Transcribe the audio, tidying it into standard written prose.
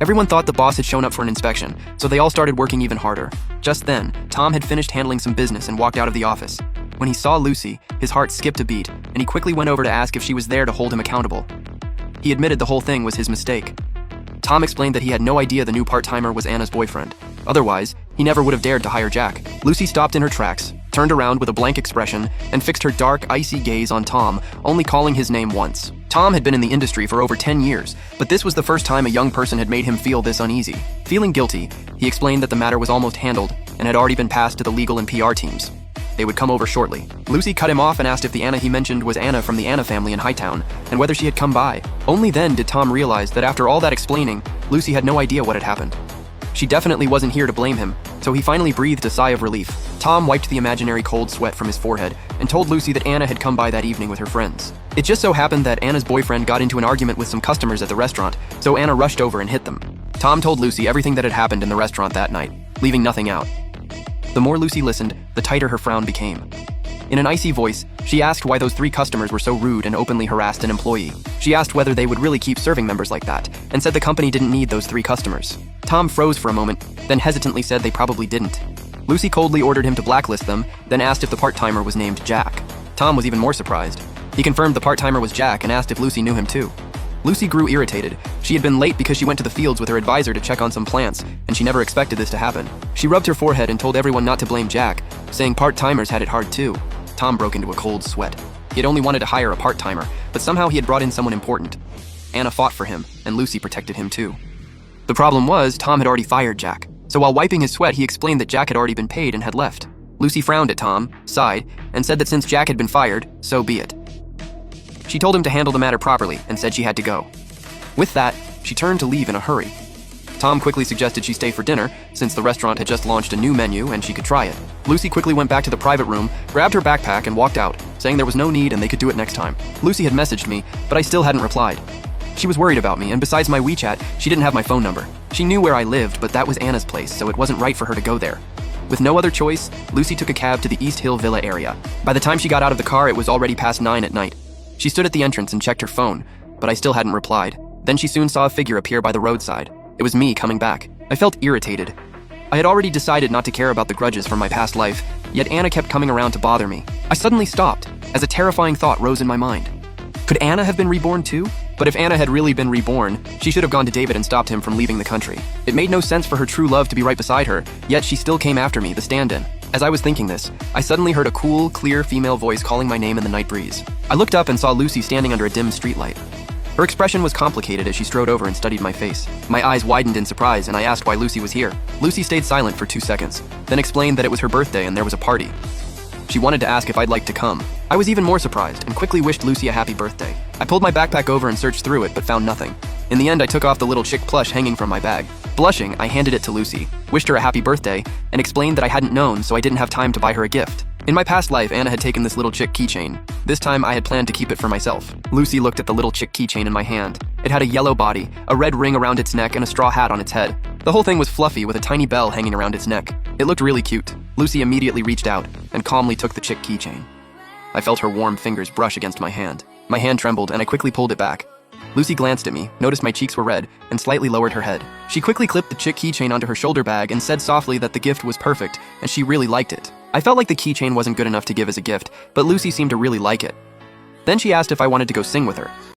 Everyone thought the boss had shown up for an inspection, so they all started working even harder. Just then, Tom had finished handling some business and walked out of the office. When he saw Lucy, his heart skipped a beat, and he quickly went over to ask if she was there to hold him accountable. He admitted the whole thing was his mistake. Tom explained that he had no idea the new part-timer was Anna's boyfriend. Otherwise, he never would have dared to hire Jack. Lucy stopped in her tracks, turned around with a blank expression, and fixed her dark, icy gaze on Tom, only calling his name once. Tom had been in the industry for over 10 years, but this was the first time a young person had made him feel this uneasy. Feeling guilty, he explained that the matter was almost handled and had already been passed to the legal and PR teams. They would come over shortly. Lucy cut him off and asked if the Anna he mentioned was Anna from the Anna family in Hightown, and whether she had come by. Only then did Tom realize that after all that explaining, Lucy had no idea what had happened. She definitely wasn't here to blame him, so he finally breathed a sigh of relief. Tom wiped the imaginary cold sweat from his forehead and told Lucy that Anna had come by that evening with her friends. It just so happened that Anna's boyfriend got into an argument with some customers at the restaurant, so Anna rushed over and hit them. Tom told Lucy everything that had happened in the restaurant that night, leaving nothing out. The more Lucy listened, the tighter her frown became. In an icy voice, she asked why those 3 customers were so rude and openly harassed an employee. She asked whether they would really keep serving members like that, and said the company didn't need those 3 customers. Tom froze for a moment, then hesitantly said they probably didn't. Lucy coldly ordered him to blacklist them, then asked if the part-timer was named Jack. Tom was even more surprised. He confirmed the part-timer was Jack and asked if Lucy knew him too. Lucy grew irritated. She had been late because she went to the fields with her advisor to check on some plants, and she never expected this to happen. She rubbed her forehead and told everyone not to blame Jack, saying part-timers had it hard too. Tom broke into a cold sweat. He had only wanted to hire a part-timer, but somehow he had brought in someone important. Anna fought for him, and Lucy protected him too. The problem was, Tom had already fired Jack, so while wiping his sweat, he explained that Jack had already been paid and had left. Lucy frowned at Tom, sighed, and said that since Jack had been fired, so be it. She told him to handle the matter properly and said she had to go. With that, she turned to leave in a hurry. Tom quickly suggested she stay for dinner, since the restaurant had just launched a new menu and she could try it. Lucy quickly went back to the private room, grabbed her backpack, and walked out, saying there was no need and they could do it next time. Lucy had messaged me, but I still hadn't replied. She was worried about me, and besides my WeChat, she didn't have my phone number. She knew where I lived, but that was Anna's place, so it wasn't right for her to go there. With no other choice, Lucy took a cab to the East Hill Villa area. By the time she got out of the car, it was already past 9 at night. She stood at the entrance and checked her phone, but I still hadn't replied. Then she soon saw a figure appear by the roadside. It was me coming back. I felt irritated. I had already decided not to care about the grudges from my past life, yet Anna kept coming around to bother me. I suddenly stopped, as a terrifying thought rose in my mind. Could Anna have been reborn too? But if Anna had really been reborn, she should have gone to David and stopped him from leaving the country. It made no sense for her true love to be right beside her, yet she still came after me, the stand-in. As I was thinking this, I suddenly heard a cool, clear female voice calling my name in the night breeze. I looked up and saw Lucy standing under a dim streetlight. Her expression was complicated as she strode over and studied my face. My eyes widened in surprise and I asked why Lucy was here. Lucy stayed silent for 2 seconds, then explained that it was her birthday and there was a party. She wanted to ask if I'd like to come. I was even more surprised and quickly wished Lucy a happy birthday. I pulled my backpack over and searched through it but found nothing. In the end, I took off the little chick plush hanging from my bag. Blushing, I handed it to Lucy, wished her a happy birthday, and explained that I hadn't known so I didn't have time to buy her a gift. In my past life, Anna had taken this little chick keychain. This time, I had planned to keep it for myself. Lucy looked at the little chick keychain in my hand. It had a yellow body, a red ring around its neck, and a straw hat on its head. The whole thing was fluffy with a tiny bell hanging around its neck. It looked really cute. Lucy immediately reached out and calmly took the chick keychain. I felt her warm fingers brush against my hand. My hand trembled and I quickly pulled it back. Lucy glanced at me, noticed my cheeks were red, and slightly lowered her head. She quickly clipped the chick keychain onto her shoulder bag and said softly that the gift was perfect and she really liked it. I felt like the keychain wasn't good enough to give as a gift, but Lucy seemed to really like it. Then she asked if I wanted to go sing with her.